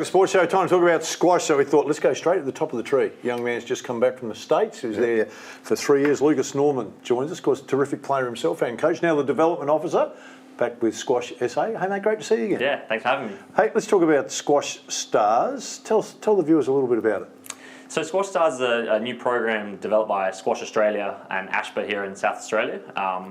the sports show. Time to talk about squash. So we thought, let's go straight to the top of the tree. Young man's just come back from the States. He was there for 3 years. Lucas Norman joins us. Of course, terrific player himself and coach. Now the development officer, back with Squash SA. Hey, mate, great to see you again. Yeah, thanks for having me. Hey, let's talk about Squash Stars. Tell the viewers a little bit about it. So Squash Stars is a new program developed by Squash Australia and ASPA here in South Australia.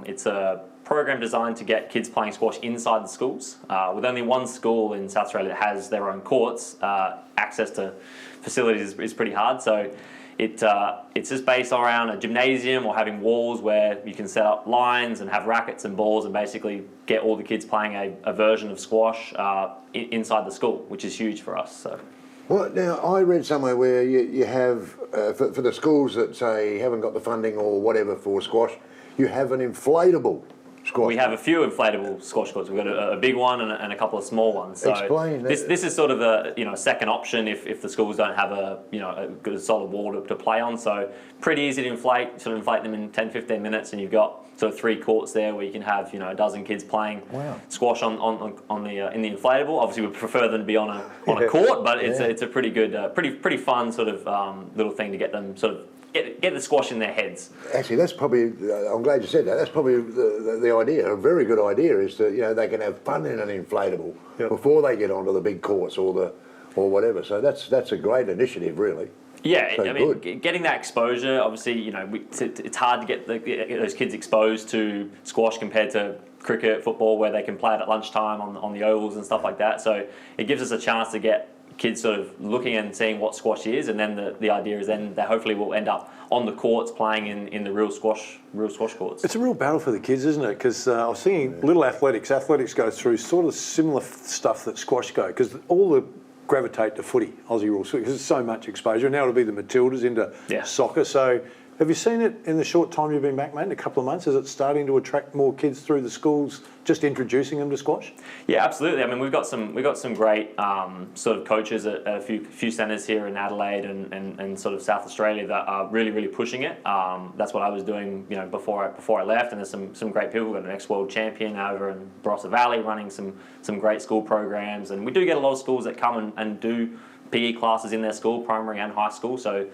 It's a program designed to get kids playing squash inside the schools. With only one school in South Australia that has their own courts, access to facilities is pretty hard. So it's just based around a gymnasium or having walls where you can set up lines and have rackets and balls and basically get all the kids playing a version of squash inside the school, which is huge for us. So. Well, now, I read somewhere where you have, for the schools that, say, haven't got the funding or whatever for squash, you have an inflatable squash. We have a few inflatable squash courts. We've got a big one and a couple of small ones. So Explain that. This is sort of a second option if the schools don't have a good solid wall to play on. So pretty easy to inflate. Sort of inflate them in 10-15 minutes, and you've got sort of 3 courts there where you can have a dozen kids playing squash on the in the inflatable. Obviously, we prefer them to be on a court, but it's a pretty good, pretty fun sort of little thing to get them sort of. Get the squash in their heads. Actually, that's probably, I'm glad you said that, that's probably the idea, a very good idea is that, they can have fun in an inflatable before they get onto the big courts or whatever. So that's a great initiative, really. Yeah, So I mean, getting that exposure, obviously, it's hard to get those kids exposed to squash compared to cricket, football, where they can play it at lunchtime on the ovals and stuff like that. So it gives us a chance to get kids sort of looking and seeing what squash is, and then the idea is then they hopefully will end up on the courts playing in the real squash courts. It's a real battle for the kids, isn't it? Because I was thinking little athletics. Athletics go through sort of similar stuff that squash go, because all the gravitate to footy, Aussie rules, because there's so much exposure. Now it'll be the Matildas into soccer. So have you seen it in the short time you've been back, mate, in a couple of months? Is it starting to attract more kids through the schools, just introducing them to squash? Yeah, absolutely. I mean, we've got some great sort of coaches at a few centres here in Adelaide and sort of South Australia that are really, really pushing it. That's what I was doing, before I left. And there's some great people. We've got an ex-world champion over in Barossa Valley running some great school programs. And we do get a lot of schools that come and do PE classes in their school, primary and high school. So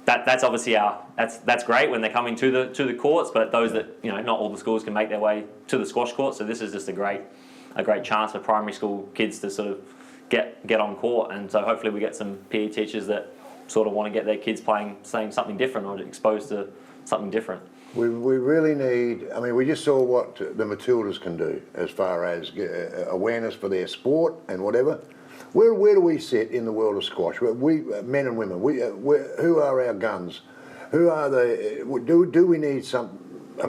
that's obviously that's great when they're coming to the courts, but those that not all the schools can make their way to the squash court. So this is just a great chance for primary school kids to sort of get on court, and so hopefully we get some PE teachers that sort of want to get their kids saying something different or exposed to something different. We really need, I mean, we just saw what the Matildas can do as far as awareness for their sport and whatever. Where do we sit in the world of squash? We men and women. Who are our guns? Who are do we need a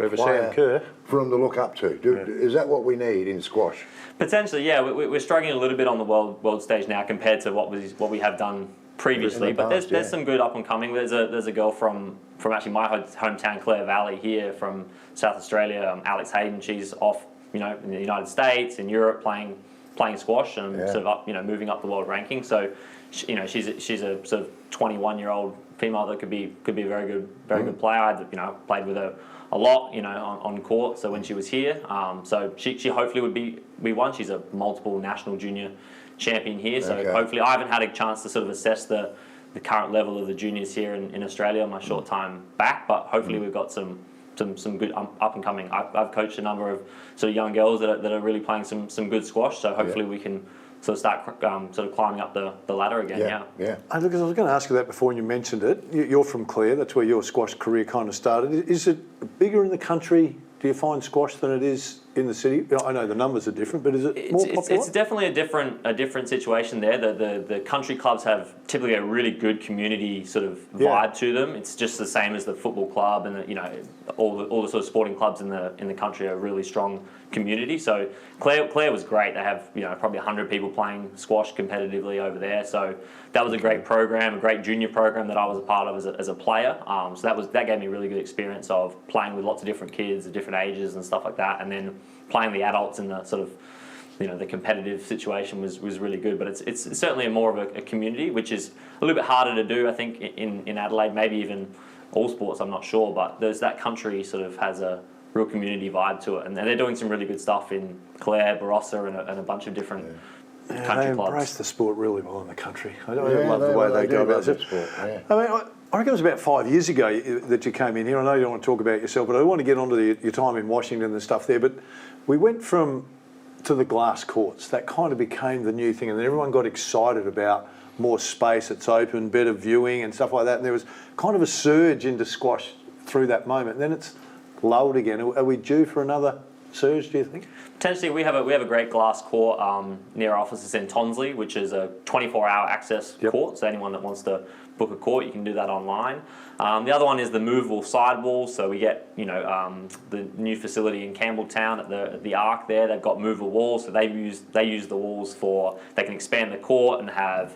player for them to look up to? Is that what we need in squash? Potentially, yeah. We're struggling a little bit on the world stage now compared to what we have done previously. But there's some good up and coming. There's a girl from actually my hometown, Clare Valley, here from South Australia, Alex Hayden. She's off, in the United States, in Europe, playing squash and sort of up, moving up the world ranking. So, she's a sort of 21-year-old female that could be a very good player. I played with her a lot, on court. So when she was here, so she hopefully would be one. She's a multiple national junior champion here. So hopefully, I haven't had a chance to sort of assess the current level of the juniors here in Australia in my short time back. But hopefully, we've got some good up and coming. I've coached a number of sort of young girls that are really playing some good squash. So hopefully we can sort of start sort of climbing up the ladder again. Yeah. And look, I was going to ask you that before, and you mentioned it. You're from Clare. That's where your squash career kind of started. Is it bigger in the country? Do you find squash than it is in the city? I know the numbers are different, but is it more popular? It's definitely a different situation there. The country clubs have typically a really good community sort of vibe to them. It's just the same as the football club, and all the sort of sporting clubs in the country are a really strong community. So Clare was great. They have probably 100 people playing squash competitively over there. So that was a great program, a great junior program that I was a part of as a player. So that gave me a really good experience of playing with lots of different kids of different ages and stuff like that, and then playing the adults in the sort of the competitive situation was really good. But it's certainly more of a community, which is a little bit harder to do, I think, in Adelaide, maybe even all sports, I'm not sure, but there's that country sort of has a real community vibe to it, and they're doing some really good stuff in Clare, Barossa, and a bunch of different country they clubs. embrace the sport really well in the country. I Yeah, love the way they do go love about the it. sport, yeah. I mean, I reckon it was about 5 years ago that you came in here. I know you don't want to talk about yourself, but I want to get onto your time in Washington and stuff there. But we went to the glass courts. That kind of became the new thing, and then everyone got excited about more space. It's open, better viewing, and stuff like that. And there was kind of a surge into squash through that moment. Then it's lulled again. Are we due for another surge, do you think? Potentially, we have a great glass court near our offices in Tonsley, which is a 24-hour access court. So anyone that wants to book a court, you can do that online. The other one is the movable sidewall. So we get the new facility in Campbelltown at the Arc there. They've got movable walls, so they use the walls they can expand the court and have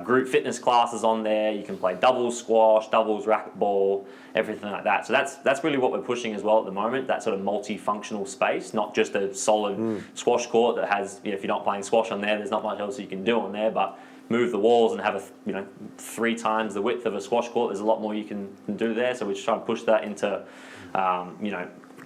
group fitness classes on there. You can play doubles squash, doubles racquetball, everything like that. So that's really what we're pushing as well at the moment, that sort of multifunctional space, not just a solid squash court that has, if you're not playing squash on there, there's not much else you can do on there, but move the walls and have 3 times the width of a squash court. There's a lot more you can do there. So we're just trying to push that into,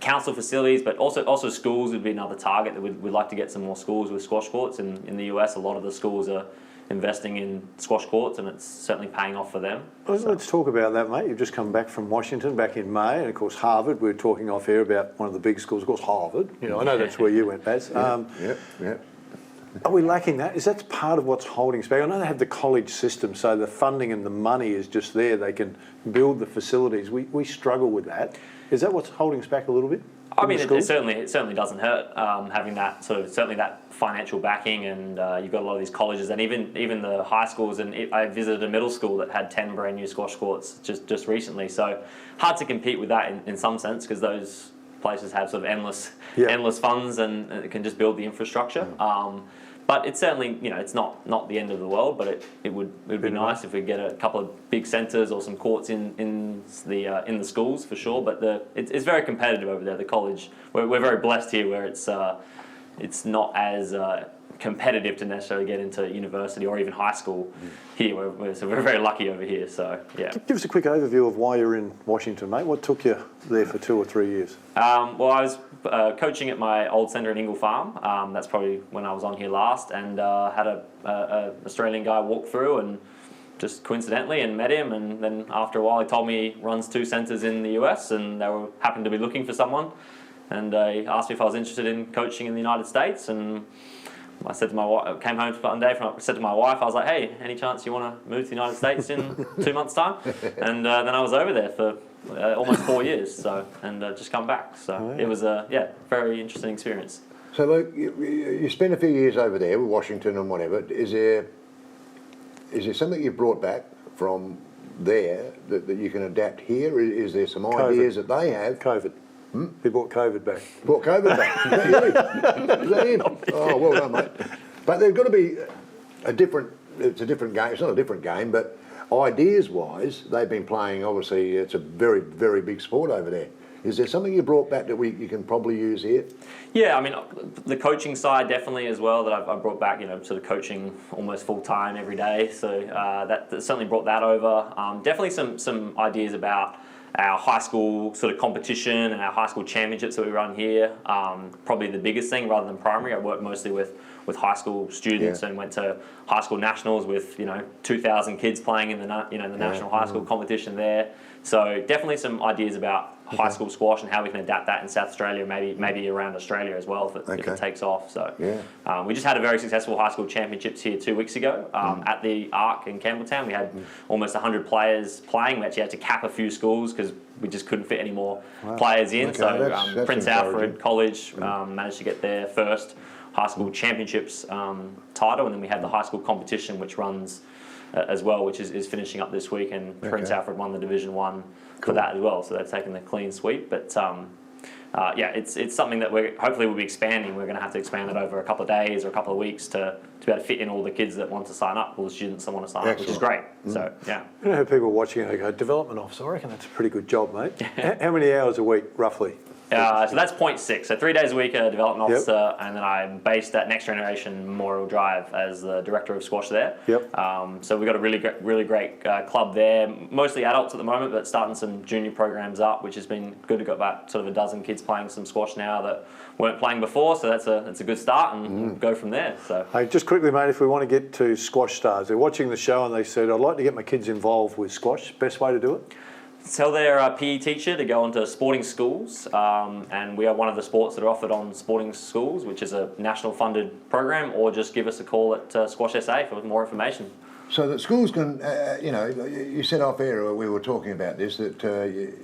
council facilities, but also schools would be another target that we'd like to get some more schools with squash courts. In the US, a lot of the schools are investing in squash courts, and it's certainly paying off for them. Well, let's talk about that, mate. You've just come back from Washington back in May, and of course Harvard. We were talking off air about one of the big schools, of course Harvard. I know that's where you went, Baz. Yeah. Are we lacking that? Is that part of what's holding us back? I know they have the college system, so the funding and the money is just there. They can build the facilities. We struggle with that. Is that what's holding us back a little bit? I mean, it certainly doesn't hurt having that certainly that financial backing, and you've got a lot of these colleges and even the high schools. And I visited a middle school that had 10 brand new squash courts just recently. So hard to compete with that in some sense, because those places have sort of endless funds and it can just build the infrastructure. But it's certainly, it's not the end of the world, but it would be nice if we get a couple of big centres or some courts in the schools for sure. But it's very competitive over there. The college, we're very blessed here, where it's not as competitive to necessarily get into university or even high school here. So we're very lucky over here. So yeah. Give us a quick overview of why you're in Washington, mate. What took you there for 2 or 3 years? Well, I was coaching at my old centre in Ingle Farm. That's probably when I was on here last, and had a Australian guy walk through and just coincidentally and met him, and then after a while he told me he runs 2 centres in the US, and they happened to be looking for someone, and he asked me if I was interested in coaching in the United States, and I said to my wife, came home one day, said to my wife, I was like, hey, any chance you want to move to the United States in 2 months' time? And then I was over there for almost 4 years, and just come back. So it was a very interesting experience. So Luke, you spent a few years over there with Washington and whatever. Is there something you've brought back from there that you can adapt here? Is there some ideas that they have? COVID. We brought COVID back. Brought COVID back. Is that you? Is that him? Oh, well done, mate. But there's got to be it's a different game. It's not a different game, but ideas-wise, they've been playing, obviously, it's a very, very big sport over there. Is there something you brought back that you can probably use here? Yeah, I mean, the coaching side definitely as well, that I've brought back, sort of coaching almost full-time every day. So that certainly brought that over. Definitely some ideas about our high school sort of competition and our high school championships that we run here. Probably the biggest thing rather than primary. I work mostly with high school students and went to high school nationals with 2,000 kids playing in the national high school competition there. So definitely some ideas about high school squash and how we can adapt that in South Australia, maybe around Australia as well if it takes off. So we just had a very successful high school championships here 2 weeks ago at the Arc in Campbelltown. We had almost 100 players playing. We actually had to cap a few schools because we just couldn't fit any more players in. Okay, so that's Prince Alfred College managed to get their first high school championships title, and then we had the high school competition which runs as well, which is finishing up this week, and Prince Alfred won the Division 1 for that as well, so they've taken the clean sweep. But it's something that hopefully we'll be expanding. We're going to have to expand it over a couple of days or a couple of weeks to be able to fit in all the kids that want to sign up, all the students that want to sign up, which is great. So how people watching it go, development officer, I reckon that's a pretty good job, mate. How many hours a week, roughly? So that's point 6. So 3 days a week, a development officer, and then I'm based at Next Generation Memorial Drive as the director of squash there. Yep. So we've got a really great club there, mostly adults at the moment, but starting some junior programs up, which has been good. We've got about sort of a dozen kids playing some squash now that weren't playing before, so that's a good start, and go from there. So Hey, just quickly, mate, if we want to get to Squash Stars, they're watching the show and they said, I'd like to get my kids involved with squash. Best way to do it? tell their PE teacher to go onto sporting schools, and we are one of the sports that are offered on sporting schools, which is a national funded program, or just give us a call at Squash SA for more information. So that schools can, you said off air, we were talking about this, that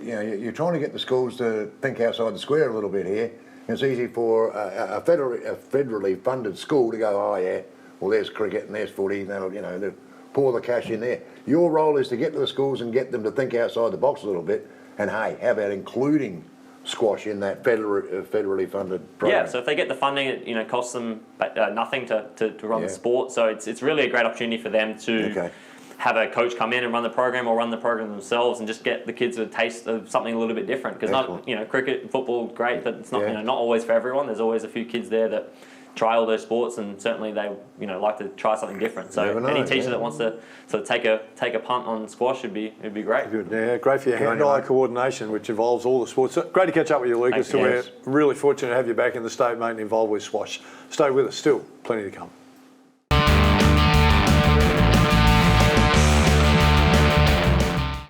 you're trying to get the schools to think outside the square a little bit here. It's easy for a federally funded school to go, oh yeah, well there's cricket and there's footy, and they'll pour the cash in there. Your role is to get to the schools and get them to think outside the box a little bit. And hey, how about including squash in that federally funded program? Yeah, so if they get the funding, it costs them nothing to run the sport. So it's really a great opportunity for them to have a coach come in and run the program, or run the program themselves, and just get the kids a taste of something a little bit different. Because cricket and football, great, but it's not not always for everyone. There's always a few kids there that try all those sports, and certainly they like to try something different. So any teacher that wants to sort of take a punt on squash would be great. Good. Yeah, great for your hand-eye coordination, which involves all the sports. So, great to catch up with you, Lucas. Thanks, We're really fortunate to have you back in the state, mate, and involved with squash. Stay with us. Still plenty to come.